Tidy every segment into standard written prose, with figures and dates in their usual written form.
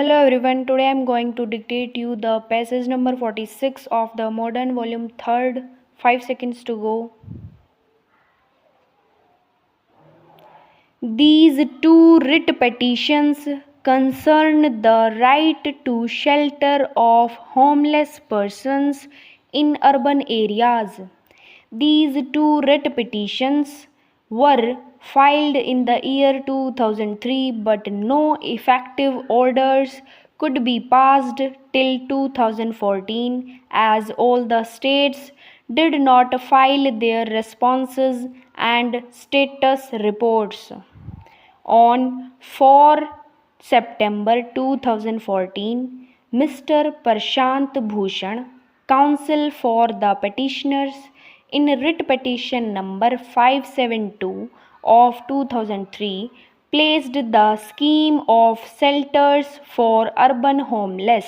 Hello everyone, today I am going to dictate you the passage number 46 of the modern volume 3rd. 5 seconds to go. These two writ petitions concern the right to shelter of homeless persons in urban areas. These two writ petitions were filed in the year 2003, but no effective orders could be passed till 2014, as all the states did not file their responses and status reports. On 4 September 2014, Mr. Prashant Bhushan, counsel for the petitioners, in writ petition number 572 of 2003, placed the scheme of shelters for urban homeless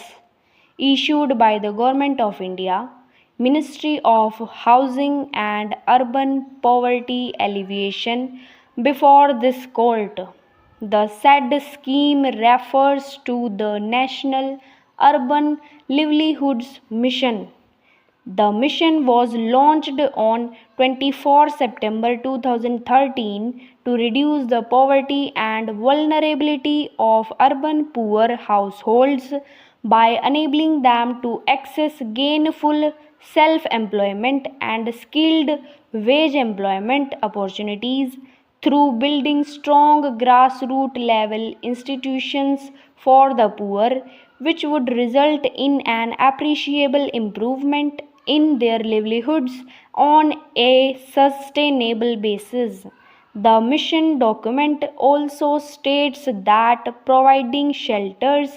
issued by the Government of India, Ministry of Housing and Urban Poverty Alleviation before this court. The said scheme refers to the National Urban Livelihoods Mission. The mission was launched on 24 September 2013 to reduce the poverty and vulnerability of urban poor households by enabling them to access gainful self-employment and skilled wage employment opportunities through building strong grassroots level institutions for the poor, which would result in an appreciable improvement in their livelihoods on a sustainable basis. The mission document also states that providing shelters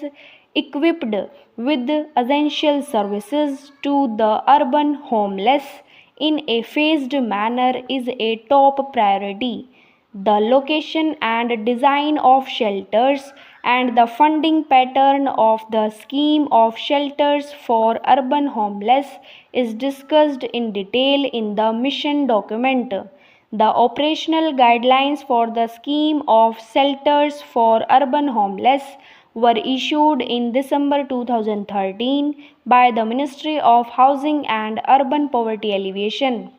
equipped with essential services to the urban homeless in a phased manner is a top priority. The location and design of shelters and the funding pattern of the scheme of shelters for urban homeless is discussed in detail in the mission document. The operational guidelines for the scheme of shelters for urban homeless were issued in December 2013 by the Ministry of Housing and Urban Poverty Alleviation.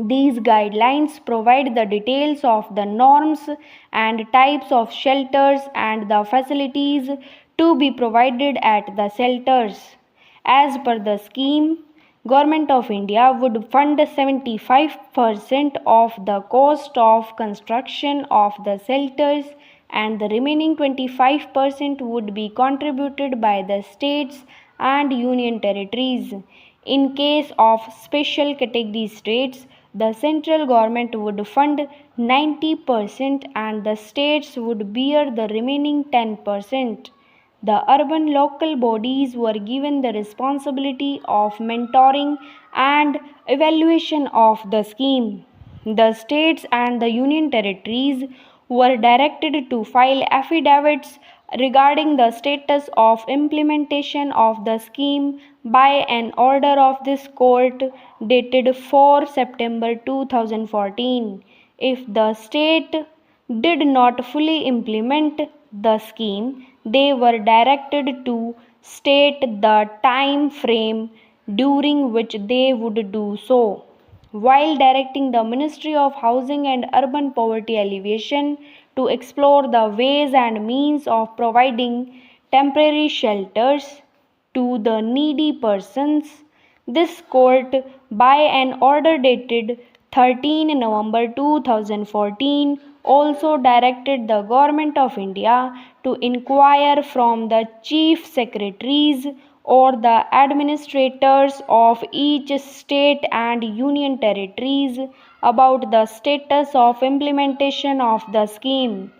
These guidelines provide the details of the norms and types of shelters and the facilities to be provided at the shelters. As per the scheme, Government of India would fund 75% of the cost of construction of the shelters, and the remaining 25% would be contributed by the states and union territories. In case of special category states, the central government would fund 90% and the states would bear the remaining 10%. The urban local bodies were given the responsibility of mentoring and evaluation of the scheme. The states and the union territories were directed to file affidavits regarding the status of implementation of the scheme by an order of this court dated 4 September 2014. If the state did not fully implement the scheme, they were directed to state the time frame during which they would do so, while directing the Ministry of Housing and Urban Poverty Alleviation to explore the ways and means of providing temporary shelters to the needy persons. This court, by an order dated 13 November 2014, also directed the Government of India to inquire from the Chief Secretaries or the administrators of each state and union territories about the status of implementation of the scheme.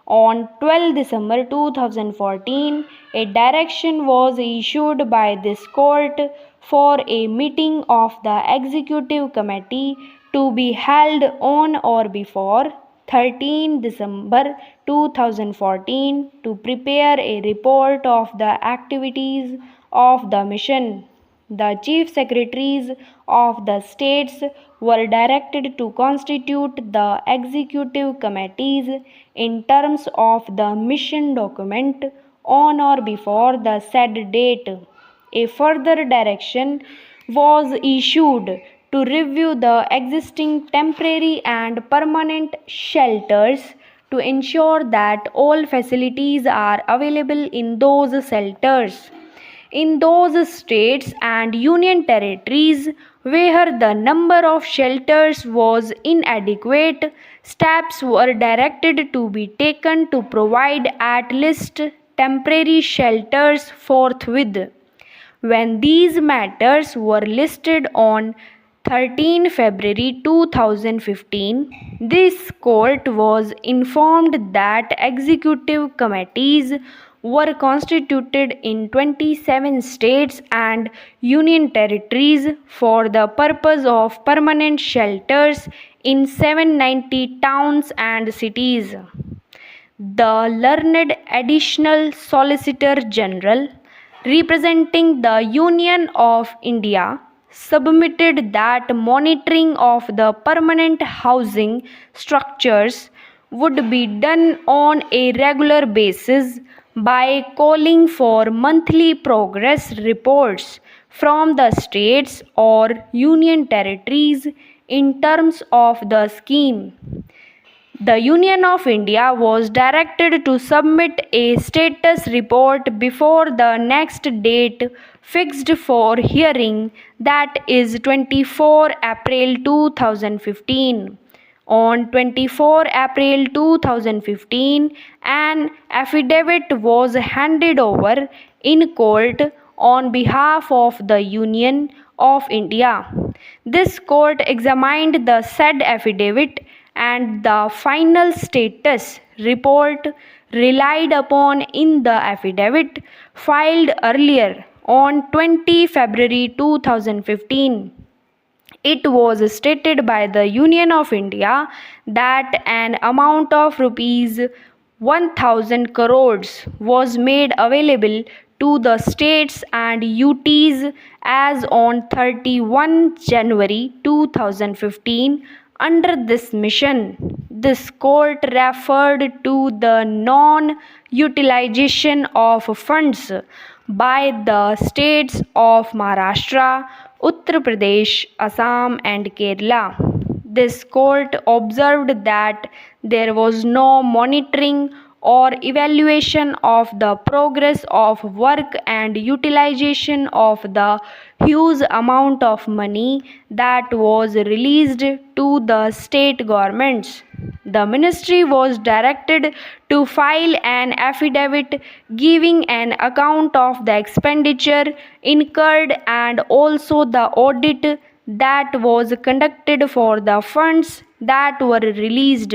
On 12 December 2014, a direction was issued by this court for a meeting of the Executive Committee to be held on or before 13 December 2014 to prepare a report of the activities of the mission. The chief secretaries of the states were directed to constitute the executive committees in terms of the mission document on or before the said date. A further direction was issued to review the existing temporary and permanent shelters to ensure that all facilities are available in those shelters. In those states and union territories where the number of shelters was inadequate, steps were directed to be taken to provide at least temporary shelters forthwith. When these matters were listed on 13 February 2015, this court was informed that executive committees were constituted in 27 states and union territories for the purpose of permanent shelters in 790 towns and cities. The learned Additional Solicitor General, representing the Union of India, submitted that monitoring of the permanent housing structures would be done on a regular basis by calling for monthly progress reports from the states or union territories in terms of the scheme. The Union of India was directed to submit a status report before the next date fixed for hearing, that is 24 April 2015. On 24 April 2015, an affidavit was handed over in court on behalf of the Union of India. This court examined the said affidavit and the final status report relied upon in the affidavit filed earlier on 20 February 2015. It was stated by the Union of India that an amount of rupees 1000 crores was made available to the states and UTs as on 31 January 2015 under this mission. This court referred to the non-utilization of funds by the states of Maharashtra, Uttar Pradesh, Assam and Kerala. This court observed that there was no monitoring or evaluation of the progress of work and utilization of the huge amount of money that was released to the state governments. The ministry was directed to file an affidavit giving an account of the expenditure incurred and also the audit that was conducted for the funds that were released.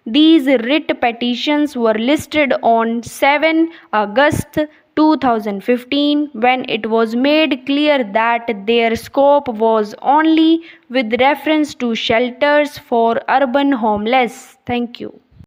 These writ petitions were listed on 7 August 2015 when it was made clear that their scope was only with reference to shelters for urban homeless. Thank you.